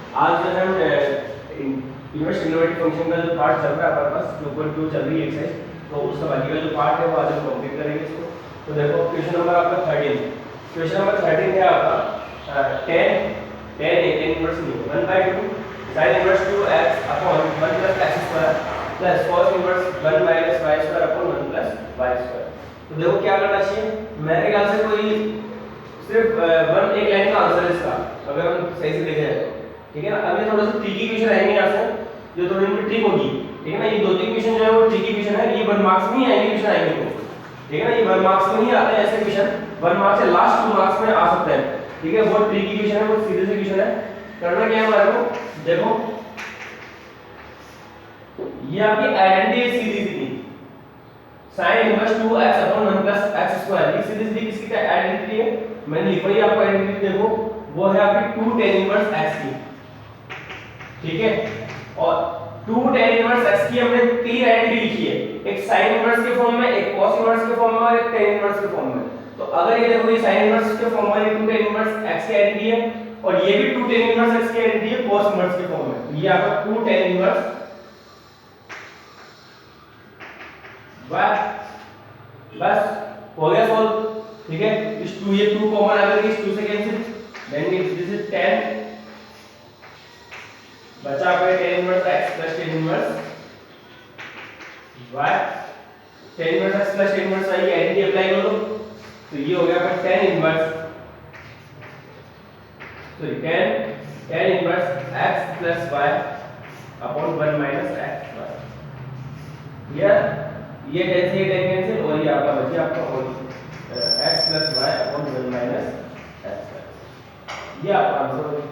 आज जो है हम इनवर्स ट्रिग्नोमेट्रिक फंक्शन का जो पार्ट चल रहा है हमारे पास 2.2 चल रही है एक्सरसाइज, तो उसका बाकी का जो पार्ट है वो आज हम कंप्लीट करेंगे इसको। तो देखो क्वेश्चन नंबर आपका 13, क्वेश्चन नंबर 13 है आपका tan inverse 1/2 sin inverse 2x upon 1 plus x square plus cos inverse 1 minus y square upon 1 plus y square. तो देखो क्या करना चाहिए, मेरे ख्याल से कोई सिर्फ वन एक लाइन का आंसर है इसका, अगर हम सही से देखें तो ठीक है ना। अभी थोड़ा सा ट्रिकी क्वेश्चन आएंगे यहाँ से जो थोड़ी सी ट्रिक होगी, ठीक है ना। ये 2-3 क्वेश्चन जो है वो ट्रिकी क्वेश्चन है, ये 1 मार्क्स में ही आएंगे क्वेश्चन आएंगे तो, ठीक है ना। ये 1 मार्क्स में ही आते हैं ऐसे क्वेश्चन, 1 मार्क्स से लास्ट 2 मार्क्स में आ सकते हैं, ठीक है। बहुत ट्रिकी क्वेश्चन है, बहुत सीधे से क्वेश्चन है। करना क्या है हमारे को, देखो ये आपकी आइडेंटिटी सीधी सीधी sin inverse 2x upon 1 plus x square, ये सीधी सीधी किसकी आइडेंटिटी है, मैंने लिखा है आपको आइडेंटिटी, देखो वो है आपकी 2 tan इनवर्स x की, ठीक है। और 2 tan इनवर्स x की हमने 3 आइडेंटिटी लिखी है, एक sin इनवर्स के फॉर्म में, एक cos इनवर्स के फॉर्म में और एक tan इनवर्स के फॉर्म में। तो अगर ये देखो ये sin इनवर्स के फॉर्म में 2 tan इनवर्स x की आइडेंटिटी है और ये भी 2 tan इनवर्स x की आइडेंटिटी है cos इनवर्स के फॉर्म में, ये आपका 2 tan इनवर्स बस हो गया सॉल्व, ठीक है। इस 2 ये 2 कॉमन आ गया, इस 2 से कैंसिल, देन दिस इज 10 बचा आपका tan inverse x plus tan inverse y, tan inverse x plus tan inverse y की आइडेंटिटी अप्लाई कर दो, तो ये हो गया आपका tan inverse tan inverse x plus y upon 1 minus x y। ये tan से tan कैंसिल और ये आपका बचा आपका x plus y upon 1 minus x y, ये आपका आंसर हो गया,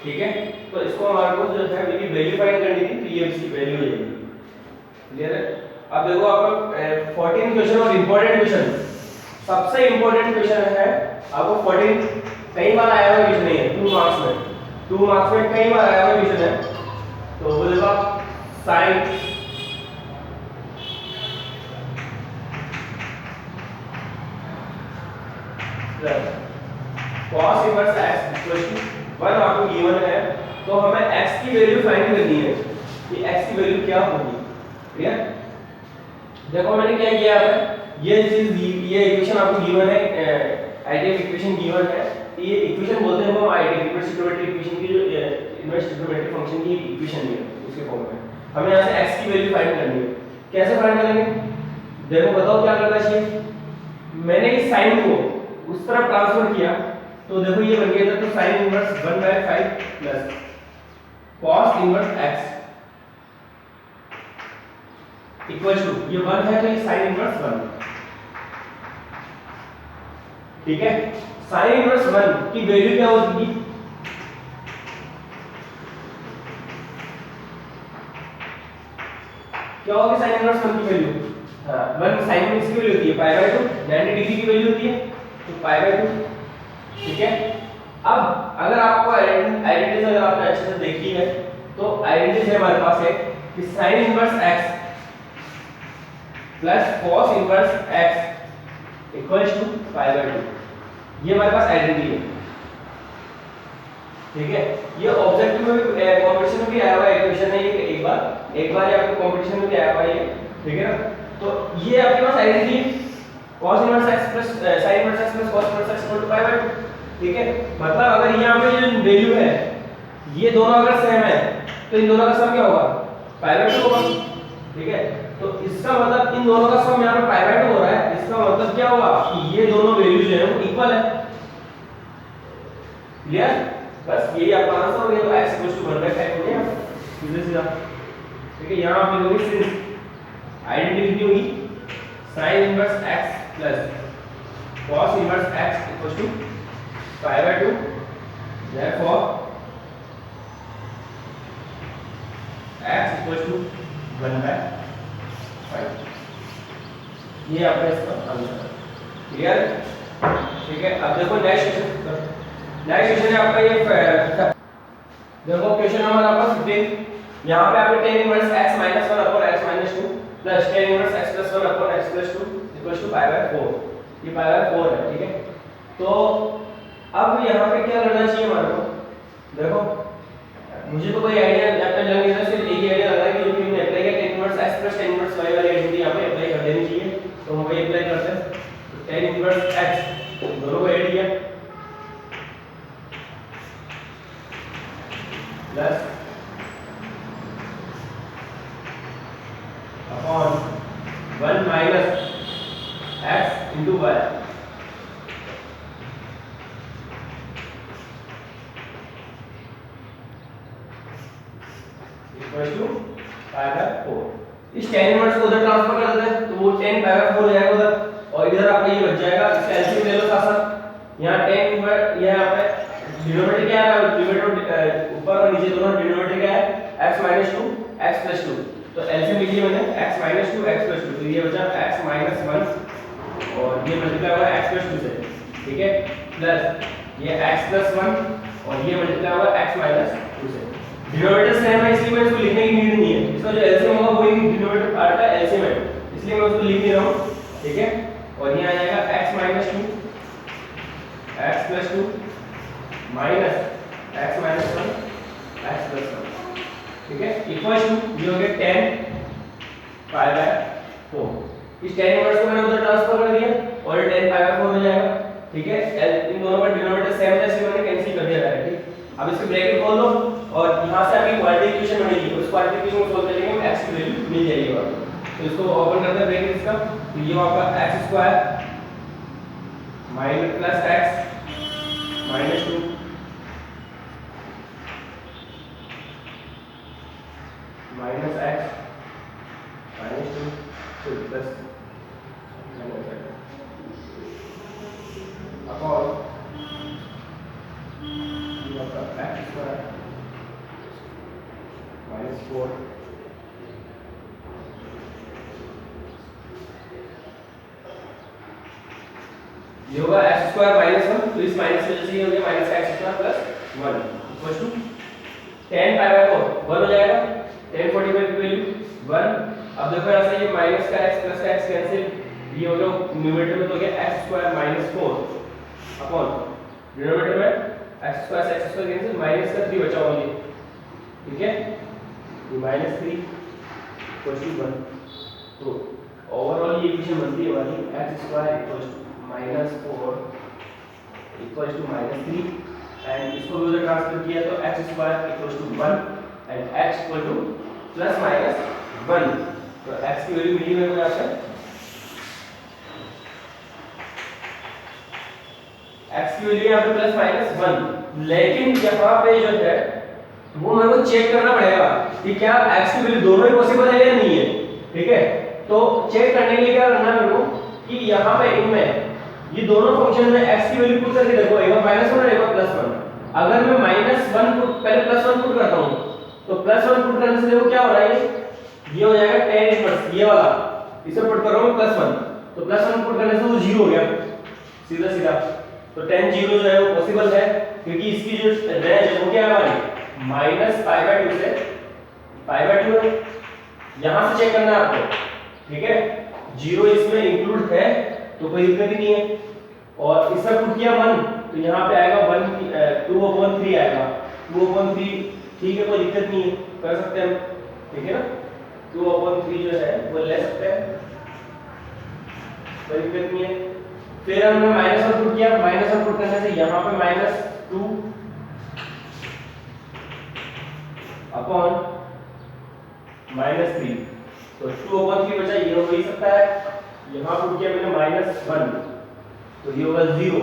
ठीक है। तो इसको हमारे को जो है इसकी वैल्यू फाइंड करनी थी, तो ये इसकी वैल्यू हो जाएगी, क्लियर है। अब देखो आपका 14 क्वेश्चन और इंपॉर्टेंट क्वेश्चन, सबसे इंपॉर्टेंट क्वेश्चन है आपको 14 कई बार आया हुआ क्वेश्चन है, 2 मार्क्स में, 2 मार्क्स में कई बार आया हुआ क्वेश्चन है। तो वो देखो sin cos inverse x equal to 1 आपको गिवन है, तो हमें x की वैल्यू फाइंड करनी है कि x की वैल्यू क्या होगी, ठीक है। देखो मैंने क्या किया है, ये चीज ये इक्वेशन आपको गिवन है, आइडियल इक्वेशन गिवन है, ये इक्वेशन बोलते हैं वो आइडियल इनवर्स ट्रिग्नोमेट्रिक इक्वेशन की, जो इनवर्स ट्रिग्नोमेट्रिक फंक्शन की इक्वेशन है उसके फॉर्म में। हमें यहां से x की वैल्यू फाइंड करनी है, कैसे फाइंड करेंगे, देखो बताओ क्या करना चाहिए। मैंने इस साइन को उस तरफ ट्रांसफर किया, तो देखो ये बन गया था, तो sin inverse 1/5 plus cos inverse x equal to, ये 1 है तो ये sin इनवर्स 1, ठीक है। sin इनवर्स 1 की वैल्यू क्या होगी, क्या होगी sin इनवर्स 1 की वैल्यू, हां 1 sin में इसकी वैल्यू होती है π/2, 90 डिग्री की वैल्यू होती है, तो π/2, ठीक है। अब अगर आपको आइडेंटिटी अगर आपने अच्छे से देखी है, तो आइडेंटिटी है हमारे पास है कि sin inverse x plus cos inverse x equals to π/2, ये हमारे पास आइडेंटिटी है, ठीक है। ये ऑब्जेक्टिव में भी कंपटीशन में भी आया हुआ इक्वेशन है, ये एक बार ये आपके कंपटीशन में भी आया हुआ है, ठीक है ना। तो ये आपके पास identity cos inverse x plus sin inverse x plus cos inverse x equal to π/2, ठीक है। मतलब अगर यहाँ पे जो वैल्यू है ये दोनों अगर सेम है, तो इन दोनों का सम क्या होगा, π/2 होगा, ठीक है। तो इसका मतलब इन दोनों का सम यहाँ पे π/2 हो रहा है, इसका मतलब क्या हुआ कि ये दोनों वैल्यू जो है वो इक्वल है, क्लियर। बस यही आपका आंसर हो गया, तो x 1/5 हो गया सीधे सीधा, ठीक है। यहाँ आप लिखोगे सिंस आइडेंटिटी कितनी होगी, sin inverse x plus cos inverse x equal to π/2, therefore x equal to 1/5, ये आपका इसका आंसर है, क्लियर, ठीक है। अब देखो नेक्स्ट क्वेश्चन है आपका ये, देखो क्वेश्चन नंबर आपका 15, यहाँ पे आपने tan inverse x - 1 upon x - 2 plus tan inverse x + 1 upon x + 2 equal to π/4, ये π/4 है, ठीक है। तो अब यहाँ पे क्या करना चाहिए हमारे को, देखो मुझे तो कोई आइडिया यहाँ पे लग नहीं रहा, सिर्फ एक ही आइडिया लग रहा है कि जो हमने अप्लाई किया tan inverse x plus tan inverse y वाली आइडेंटिटी यहाँ पे अप्लाई कर देनी चाहिए, तो हम वही अप्लाई करते हैं। तो tan इनवर्स x दोनों को ऐड किया plus upon 1 minus x into y equal to pi by 4। इस tan इनवर्स को उधर ट्रांसफर कर देते हैं, तो वो tan पाई बाय 4 हो जाएगा उधर, और इधर आपका ये बच जाएगा। इसका एलसीएम ले लो साथ साथ। यहाँ tan इनवर्स ये यहाँ पे डिनोमिनेटर क्या है, न्यूमरेटर ऊपर और नीचे दोनों डिनोमिनेटर क्या है x - 2 x + 2, तो एलसीएम लिखिए मैंने x - 2 x + 2, तो ये बचा x - 1 और ये मल्टीप्लाई होगा x + 2 से, ठीक है, प्लस ये x + 1 और ये मल्टीप्लाई होगा x - 2 से। डिनोमिनेटर सेम है इसलिए मैं इसको लिखने की नीड नहीं है, इसका जो एलसीएम होगा वही डिनोमिनेटर पार्ट का एलसीएम है, इसलिए मैं उसको लिख नहीं रहा हूं, ठीक है। और यहाँ आ जाएगा x - 2 x + 2 minus x - 1 x + 1, ठीक है, इक्वल टू ये हो गया tan पाई बाय 4। इस tan इनवर्स को मैंने उधर ट्रांसफर कर दिया और ये tan पाई बाय 4 हो जाएगा, ठीक है। इन दोनों का डिनोमिनेटर सेम है इसलिए मैंने कैंसिल कर दिया डायरेक्टली। अब इसके ब्रैकेट खोल लो और यहां से आपकी क्वाड्रेटिक इक्वेशन बनेगी, उस क्वाड्रेटिक इक्वेशन को सॉल्व करेंगे हम x की वैल्यू मिल जाएगी आपको। तो इसको ओपन करते हैं ब्रैकेट इसका, तो ये आपका x² minus plus x - 2 minus x - 2 तो प्लस अपॉन ये आपका x² -4 ये होगा x² -1, तो इस माइनस की वजह से ये हो गया -x² + 1 equal to tan pi by 4 1 हो जाएगा, tan 45 की वैल्यू 1। अब देखो यहाँ से ये माइनस का x प्लस का x कैंसिल, ये हो गया न्यूमरेटर में तो हो गया x² -4 अपॉन डिनोमिनेटर में x² से x² कैंसिल, माइनस का 3 बचा ओनली, ठीक है, ये -3 इक्वल टू 1। तो ओवरऑल ये इक्वेशन बनती है हमारी x² -4 इक्वल टू -3 एंड इसको भी उधर ट्रांसफर किया तो x² = 1 एंड x = ±1, तो x की वैल्यू मिली मेरे को यहाँ पे, x की वैल्यू यहाँ पे +-1, लेकिन यहाँ पे जो है वो मेरे को चेक करना पड़ेगा कि क्या x की वैल्यू दोनों ही पॉसिबल है या नहीं है, ठीक है। तो चेक करने के लिए क्या करना है मेरे को कि यहाँ पे इनमें ये दोनों फंक्शन में x की वैल्यू पुट करके देखो, एक बार -1 और एक बार +1। अगर मैं -1 पुट पहले +1 पुट करता हूँ तो +1 पुट करने से देखो क्या हो रहा है, ये हो जाएगा tan इनवर्स ये वाला, इसे पुट कर रहा हूँ +1, तो +1 पुट करने से वो 0 हो गया सीधा सीधा। तो tan 0 जो है वो पॉसिबल है क्योंकि इसकी जो रेंज है वो क्या है हमारी -π/2 से π/2 है। यहां से चेक करना है आपको, ठीक है, 0 इसमें इंक्लूड है तो कोई दिक्कत ही नहीं है। और इसका पुट किया 1 तो यहाँ पे आएगा 2/3 आएगा, 2/3, ठीक है, कोई दिक्कत नहीं है, कर सकते हैं हम, ठीक है ना, 2/3 जो है वो ले सकते हैं, कोई दिक्कत नहीं है। फिर हमने -1 पुट किया, -1 पुट करने से यहाँ पे -2 अपॉन -3, तो 2/3 बचा, ये हो ही सकता है। यहाँ पुट किया मैंने -1 तो ये होगा 0,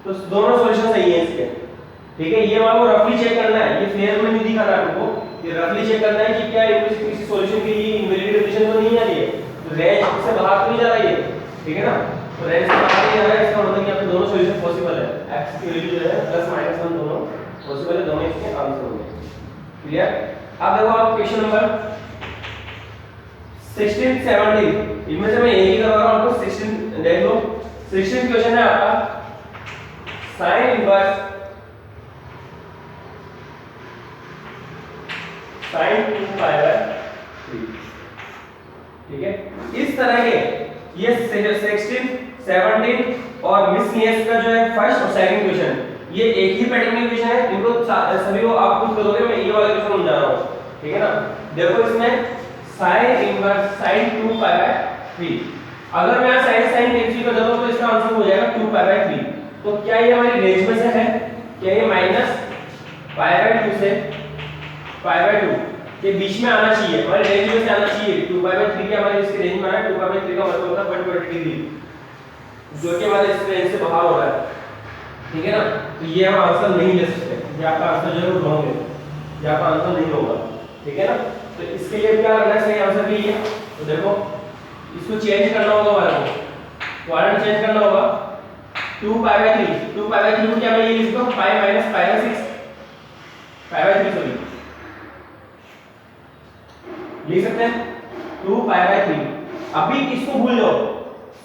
तो दोनों सॉल्यूशन सही है इसके, ठीक है। ये आपको रफली चेक करना है, ये फेयर में नहीं दिखाना आपको, ये रफली चेक करना है कि क्या किसी सॉल्यूशन की ये इनवैलिड रिलेशन तो नहीं आ रही है, तो रेंज से बाहर तो नहीं जा रही है, ठीक है ना। तो रेंज से बाहर नहीं जा रहा है, इसका मतलब कि यहाँ पे दोनों सॉल्यूशन पॉसिबल है, x की वैल्यू जो है +-1 दोनों पॉसिबल है, दोनों इसके आंसर होंगे, क्लियर। अब देखो आप क्वेश्चन नंबर 16 17 इनमें से मैं एक ही करवा रहा हूं आपको। 16 देख लो, 16 क्वेश्चन है आपका sin इनवर्स sin 2π/3, ठीक है। इस तरह के ये 16 17 और मिस नियस का जो है फर्स्ट और सेकंड क्वेश्चन, ये एक ही पैटर्न की इक्वेशन है, इनको सभी को आप खुद करोगे, मैं ये वाला इक्वेशन समझा रहा हूं, ठीक है ना। देखो इसमें sin इनवर्स sin 2π/3, अगर मैं यहाँ sin x का तो इसका आंसर हो जाएगा 2π/3। तो क्या ये हमारी रेंज में से है? क्या ये -π/2 से π/2 के बीच में आना चाहिए, हमारे रेंज में से आना चाहिए। 2π/3 के हमारे इसके रेंज में आना है। 2π/3 का मतलब होता है 120 डिग्री, जो कि हमारे इस रेंज से बाहर हो रहा है, ठीक है ना। तो ये हम आंसर नहीं ले सकते, ये आपका आंसर जरूर रॉन्ग है, ये आपका आंसर नहीं होगा, ठीक है ना। तो इसके लिए क्या करना है, सही आंसर भी ये। तो देखो इसको चेंज करना होगा, हमारे को क्वाड्रेंट चेंज करना होगा। 2π/3 2π/3 को क्या मैं ये लिख सकता हूं, π - π/6 π/3 सॉरी लिख सकते हैं 2π/3। अभी इसको भूल जाओ,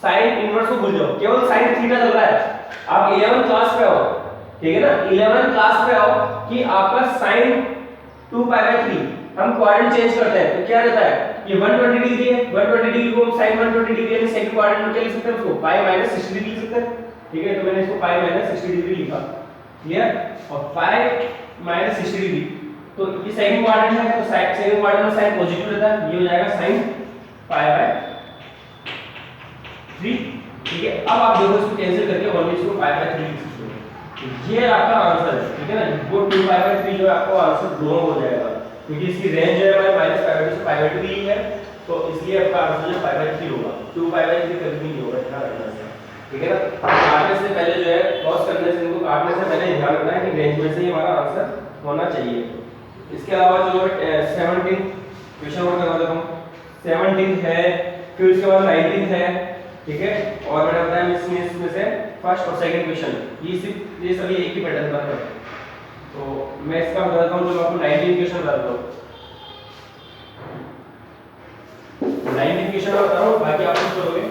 sin इनवर्स को भूल जाओ, केवल sin थीटा चल रहा है। आप 11 क्लास पे हो, ठीक है ना, 11 क्लास पे हो कि आपका sin 2π/3 हम क्वाड्रेंट चेंज करते हैं तो क्या रहता है, ये 120 डिग्री है, 120 डिग्री को हम sin 120 डिग्री यानी सेकंड क्वाड्रेंट में क्या लिख सकते हैं, उसको π - 60 डिग्री लिख सकते हैं, ठीक है। तो मैंने इसको π - 60 डिग्री लिखा, क्लियर। और π - 60 डिग्री, तो ये सेकंड क्वाड्रेंट है, तो सेकंड क्वाड्रेंट में साइन पॉजिटिव रहता है, ये हो जाएगा sin π/3, ठीक है। अब आप देखो इसको कैंसिल करके ओनली इसको π/3 लिख सकते हो, ये आपका आंसर है, ठीक है ना। वो 2π/3 जो है आपको आंसर रॉन्ग हो जाएगा, क्योंकि इसकी रेंज जो है हमारे -π/2 से π/2 ही है, तो इसलिए आपका आंसर जो π/3 होगा, 2π/3 कभी नहीं होगा, ध्यान रखना है, ठीक है ना। काटने से पहले जो है, क्रॉस करने से, इनको काटने से पहले ध्यान रखना है कि रेंज में से ही हमारा आंसर होना चाहिए। इसके अलावा जो 17 क्वेश्चन और करवा देता हूं, 17 है, फिर उसके बाद 19 है, ठीक है। और मैंने बताया इसमें से फर्स्ट और सेकंड क्वेश्चन ये सभी एक ही पैटर्न पर है। तो मैं इसका बता देता हूं, जो आपको 19 क्वेश्चन बता देता हूं, 19 क्वेश्चन बता रहा हूं, बाकी आप खुद करोगे।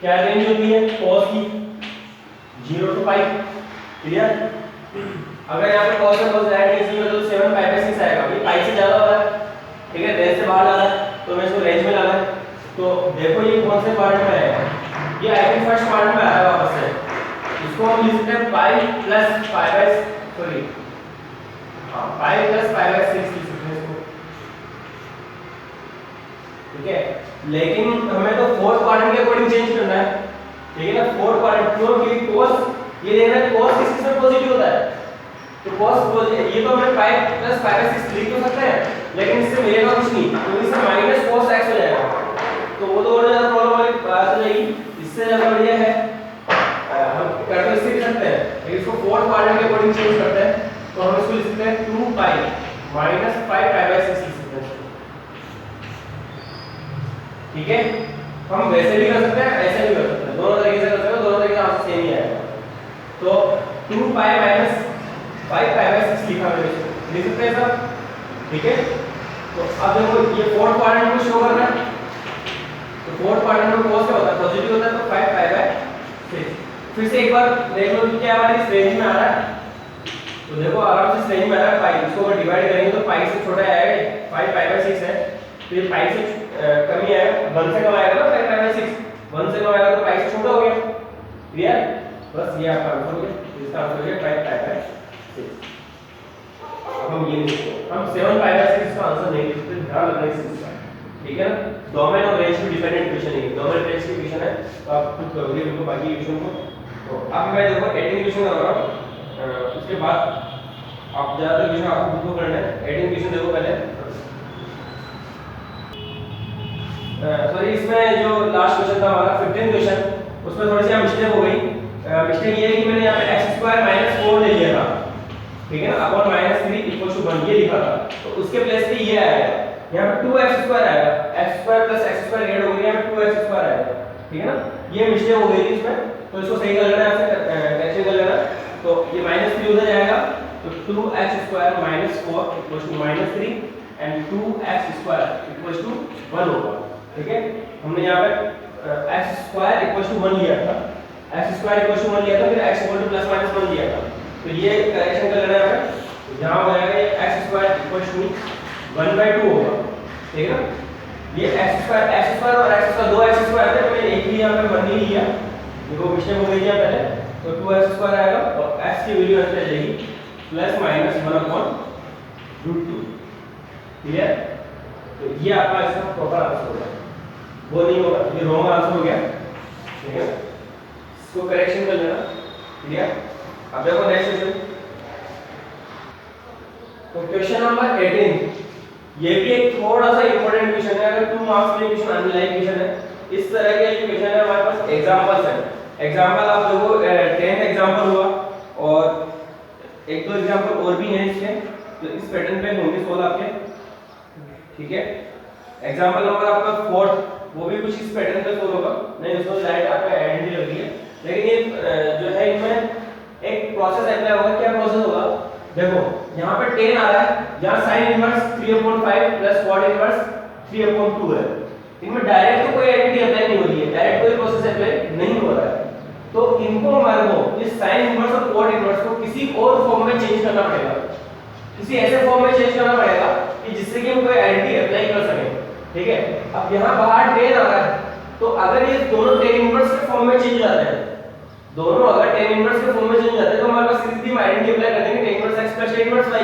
क्या रेंज होती है cos की 0 to π, क्लियर। अगर यहाँ पे cos और cos डायरेक्ट कैंसिल कर दो तो 7π/6 आएगा, ये π से ज्यादा होता है, ठीक है, रेंज से बाहर जाना है, तो मैं इसको रेंज में लाना है। तो देखो ये कौन से पार्ट में आएगा, ये आई थिंक फर्स्ट पार्ट में आ रहा है वापस से, इसको हम लिख सकते हैं π + π/6 लिख सकते हैं इसको, ठीक है। लेकिन हमें तो फोर्थ क्वाड्रेंट के अकॉर्डिंग चेंज करना है, ठीक है ना। फोर्थ क्वाड्रेंट क्योंकि cos ये देखना है cos किस में पॉजिटिव होता है, तो cos ये तो हमें π + π/6 लिख तो सकते हैं, लेकिन इससे मिलेगा कुछ नहीं, तो इससे -cos x हो जाएगा, तो वो तो और ज्यादा प्रॉब्लम वाली बात हो जाएगी। इससे ज्यादा बढ़िया है हम कर तो इससे भी सकते हैं, लेकिन इसको फोर्थ क्वाड्रेंट के अकॉर्डिंग चेंज करते हैं, तो हम इसको लिख सकते हैं 2π - π/6 लिख सकते हैं, ठीक है। हम वैसे भी कर सकते हैं, ऐसे भी कर सकते हैं, दोनों तरीके से कर सकते हैं, दोनों तरीके से आंसर सेम ही आएगा। तो 2π - π/6 लिखा मैंने, लिख सकते हैं सब, ठीक है। तो अब देखो ये फोर्थ क्वाड्रेंट को शो करना है, तो फोर्थ क्वाड्रेंट में cos क्या होता है, पॉजिटिव होता है, तो 5π/6। फिर से एक बार देख लो कि क्या हमारी इस रेंज में आ रहा है, तो देखो आराम से इस रेंज में आ रहा है, पाई इसको अगर डिवाइड करेंगे तो पाई से छोटा आएगा, 5π/6 है, तो ये पाई से कमी आएगा, 1 से कम आएगा ना 5π/6, 1 से कम आएगा तो पाई से छोटा हो गया, क्लियर। बस ये आपका आंसर हो गया, इसका आंसर हो गया 5π/6। अब हम ये लिखते हैं, हम 7π/6 इसका आंसर नहीं लिख सकते, ध्यान रखना इस चीज का, ठीक है ना। डोमेन और रेंज पे डिपेंडेंट क्वेश्चन है, डोमेन रेंज की क्वेश्चन है, तो आप खुद करोगे बिल्कुल बाकी क्वेश्चन को। तो अब मैं देखो 18 क्वेश्चन कर रहा हूं, उसके बाद आप ज्यादातर क्वेश्चन आपको खुद को करना है। 18 क्वेश्चन देखो पहले, सॉरी इसमें जो लास्ट क्वेश्चन था हमारा 15 क्वेश्चन, उसमें थोड़ी सी मिस्टेक हो गई। मिस्टेक ये है कि मैंने यहाँ पे x² - 4 ले लिया था, ठीक है ना, अपॉन -3 = 1 ये लिखा था, तो उसके प्लेस पे ये आएगा, यहाँ पे 2x² आएगा, x² + x² ऐड हो गया, यहाँ पे 2x² आएगा, ठीक है ना। ये मिस्टेक हो गई थी इसमें, तो इसको सही कर लेना है, आपसे करेक्शन कर लेना। तो ये -3 उधर जाएगा, तो 2x² - 4 = -3 एंड 2x² = 1 होगा, ठीक है। हमने यहाँ पे x² = 1 लिया था, एक्स स्क्वायर इक्वल टू 1 लिया था, फिर x equal two plus minus 1 लिया था। तो ये करेक्शन कर लेना है, यहाँ हो जाएगा ये एक्स स्क्वायर इक्वल टू 1/2 होगा, ठीक है ना। ये एक्स स्क्वायर और एक्स स्क्वायर, दो एक्स स्क्वायर थे, मैंने एक ही यहाँ पे 1 नहीं लिया, देखो मिस्टेक हो गई है पहले, तो 2x स्क्वायर आएगा और x की वैल्यू ऐसे आ जाएगी प्लस माइनस 1/√2, क्लियर। तो ये आपका इसका प्रॉपर आंसर होगा, वो नहीं होगा, ये रॉन्ग आंसर हो गया, ठीक है। इसको करेक्शन कर लेना, क्लियर। अब देखो नेक्स्ट क्वेश्चन, तो क्वेश्चन नंबर 18, ये भी एक थोड़ा सा इंपॉर्टेंट क्वेश्चन है, अगर 2 मार्क्स में क्वेश्चन आने लायक क्वेश्चन है। इस तरह के जो क्वेश्चन है हमारे पास एग्जांपल्स है, एग्जांपल आप देखो 10th एग्जांपल हुआ और एक दो एग्जांपल और भी हैं इसके, तो इस पैटर्न पे होंगे सोल्व आपके, ठीक है। एग्जांपल नंबर आपका 4, वो भी कुछ इस पैटर्न पे सोल्व होगा, नहीं उसमें डायरेक्ट आपका आइडेंटिटी लगी है, लेकिन ये जो है इनमें एक प्रोसेस अप्लाई होगा। क्या प्रोसेस होगा, देखो यहाँ पे 10 आ रहा है, यहाँ sin inverse 3/5 plus cot inverse 3/2 है, इनमें डायरेक्ट तो कोई आइडेंटिटी अप्लाई नहीं हो रही है, डायरेक्ट कोई प्रोसेस अप्लाई नहीं हो रहा है, तो इनको हमारे को इस sin इनवर्स और cot इनवर्स को किसी और फॉर्म में चेंज करना पड़ेगा, किसी ऐसे फॉर्म में चेंज करना पड़ेगा कि जिससे कि हम कोई आइडेंटिटी अप्लाई कर सकें, ठीक है। अब यहाँ बाहर 10 आ रहा है, तो अगर ये दोनों tan इनवर्स के फॉर्म में चेंज हो जाते हैं, दोनों अगर tan इनवर्स के फॉर्म में चेंज हो जाते हैं, तो हमारे पास सीधी हम आइडेंटिटी अप्लाई कर देंगे tan inverse x plus tan inverse y,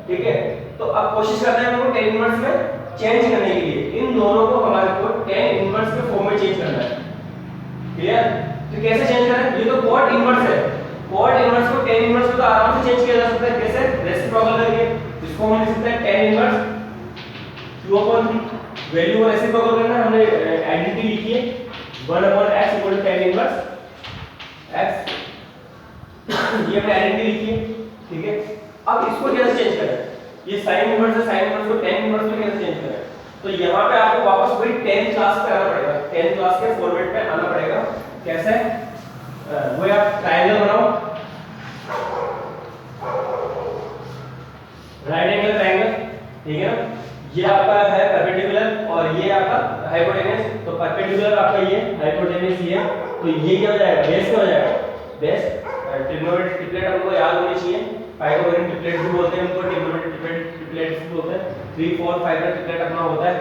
ठीक है। तो अब कोशिश करते हैं हमको tan इनवर्स में चेंज करने के लिए, इन दोनों को हमारे को tan इनवर्स के फॉर्म में चेंज करना है, क्लियर। तो कैसे चेंज करें, ये तो cot इनवर्स है, cot इनवर्स को tan इनवर्स में तो आराम से चेंज किया जा सकता है, कैसे, रेसिप्रोकल करके, इसको हम लिख सकते हैं tan इनवर्स 2/3, वैल्यू को रेसिप्रोकल करना है, हमने आइडेंटिटी लिखी है 1/x equal to tan inverse x, ये हमने आइडेंटिटी लिखी है, ठीक है। अब इसको कैसे चेंज करें, ये sin इनवर्स है, sin इनवर्स को tan इनवर्स में कैसे चेंज करें, तो यहाँ पे आपको वापस वही 10 क्लास पे आना पड़ेगा, 10 क्लास के फॉर्मेट पे आना पड़ेगा। कैसे, वो आप ट्रायंगल बनाओ, राइट एंगल ट्रायंगल, ठीक है ना। ये आपका है परपेंडिकुलर और ये आपका हाइपोटेनस, तो परपेंडिकुलर आपका ये, हाइपोटेनस ये, तो ये क्या हो जाएगा, बेस क्या हो जाएगा, बेस। ट्रिग्नोमेट्रिक ट्रिपलेट हमको याद होनी चाहिए, पाइथागोरियन ट्रिपलेट भी बोलते हैं उनको, ट्रिग्नोमेट्रिक ट्रिपलेट्स भी बोलते हैं, 3 4 5 का ट्रिपलेट अपना होता है,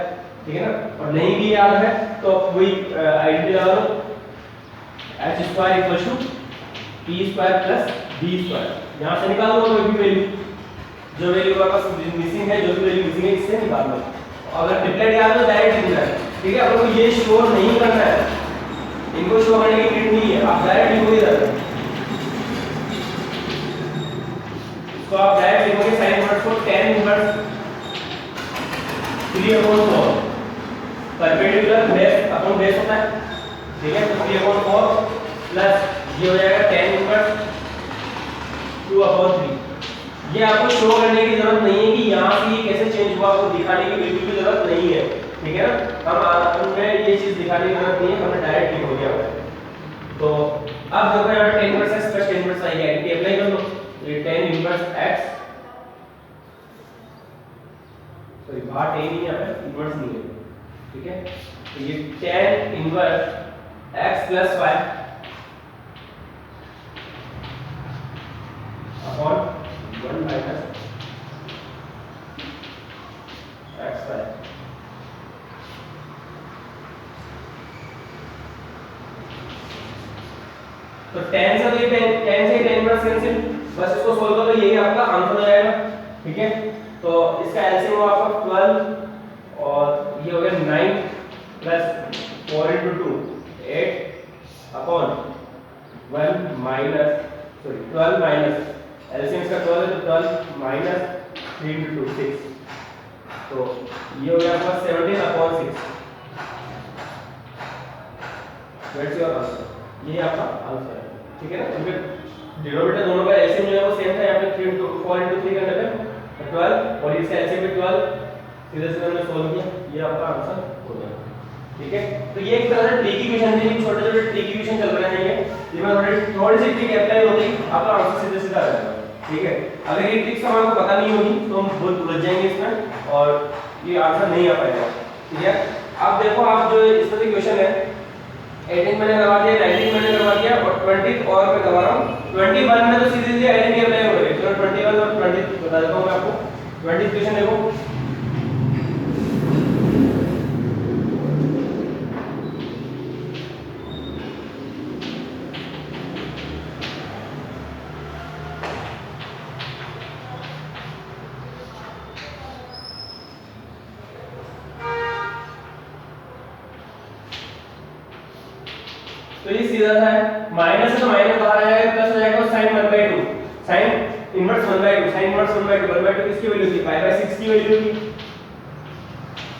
ठीक है ना। और नहीं भी याद है तो वही आइडेंटिटी लगा लो, h square equal to p square plus b square, यहां से निकाल लो कोई भी वैल्यू, जो वैल्यू आपके पास मिसिंग है, जो भी वैल्यू मिसिंग है इससे निकाल लो। अगर ट्रिपलेट याद हो डायरेक्ट लिखना है, ठीक है। आपको ये शो नहीं करना है, इनको शो करने की नीड नहीं है, आप डायरेक्ट लिखोगे इधर, तो आप डायरेक्ट लिखोगे sin इनवर्स को tan inverse 3/4, perpendicular base upon base होता है, ठीक है। तो 3/4 प्लस ये हो जाएगा tan इनवर्स 2/3। ये आपको शो करने की जरूरत नहीं है कि यहाँ से ये कैसे चेंज हुआ, आपको दिखाने की बिल्कुल भी जरूरत नहीं है, ठीक है ना। हमें ये चीज दिखाने की जरूरत नहीं है, हमने डायरेक्ट लिख हो गया। तो अब देखो यहाँ पे tan inverse x plus tan inverse y की आइडेंटिटी अप्लाई कर लो, ये tan इनवर्स x, सॉरी बाहर tan नहीं है, इनवर्स नहीं है, ठीक है। तो ये tan inverse x plus y upon 1 minus xy, तो tan से तो ये tan से tan इनवर्स कैंसिल, बस इसको सोल्व करो, यही आपका आंसर हो जाएगा, ठीक है। तो इसका एलसीएम हो आपका 12 और ये हो गया 9 plus 4 into 2 8 upon 1 minus, sorry 12 minus, LCM इसका 12 है तो 12 माइनस 3 into 2 6, तो ये हो गया आपका 17 अपॉन 6, दैट्स योर आंसर, ये आपका आंसर है, ठीक है ना। क्योंकि डिनोमिनेटर दोनों का एलसीएम जो है वो सेम था, यहाँ पे 3 into 4 into 3 करने पे 12 और इसका एलसीएम भी 12, सीधे सीधे हमने सोल्व किया, ये आपका आंसर हो गया, ठीक है। तो ये एक तरह से ट्रिकी क्वेश्चन है, छोटे-छोटे ट्रिकी क्वेश्चन चल रहे हैं ये में थोड़ी सी ट्रिक अप्लाई होती है, आपका आंसर सीधे सीधा आ जाएगा, ठीक है। अगर ये ट्रिक्स हमें पता नहीं होगी तो हम बहुत उलझ जाएंगे इसमें और ये आंसर नहीं आ पाएगा, ठीक है। अब देखो आप जो इस तरह के क्वेश्चन है, 18 मैंने करवा दिया, 19 मैंने करवा दिया और 20 और मैं करवा रहा हूँ 21 में तो सीधे सीधे आइडेंटिटी अप्लाई हो रही है। चलो 21 और 20 बता देता हूँ मैं आपको। 20 क्वेश्चन देखो, तो ये सीधा सा है, माइनस है तो माइनस बाहर आ जाएगा, प्लस हो जाएगा sin 1/2, sin inverse 1/2, sin inverse 1/2 किसकी वैल्यू थी, पाई बाय 6 की वैल्यू थी,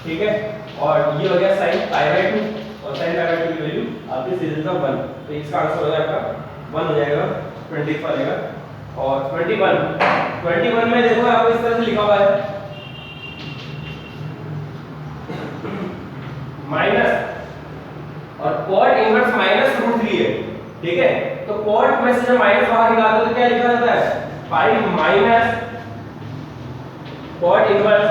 ठीक है। और ये हो गया sin π/2 और sin π/2 की वैल्यू आपकी सीधे सीधा 1, तो इसका आंसर हो जाएगा 1 हो जाएगा, 20 पर आएगा। और 21 में देखो आपको इस तरह से लिखा हुआ है माइनस और cot इनवर्स माइनस √3 है, ठीक है। तो cot में से जब माइनस बाहर निकालते हो तो क्या लिखा जाता है, पाई माइनस cot इनवर्स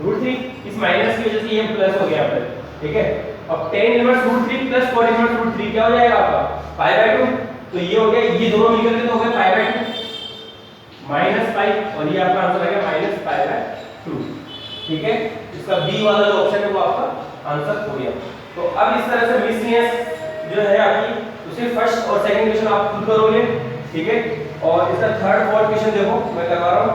√3, इस माइनस की वजह से ये प्लस हो गया फिर, ठीक है। अब tan inverse √3 plus cot inverse √3 क्या हो जाएगा आपका π/2, तो ये हो गया, ये दोनों मिलकर के तो हो गए π/2 माइनस पाई, और ये आपका आंसर आ गया -π/2, ठीक है। इसका बी वाला जो ऑप्शन है वो आपका आंसर हो गया। तो अब इस तरह से मिसलिनियस जो है आपकी, उसे फर्स्ट और सेकंड क्वेश्चन आप खुद करोगे, ठीक है। और इसका थर्ड फोर्थ क्वेश्चन देखो मैं करवा रहा हूँ।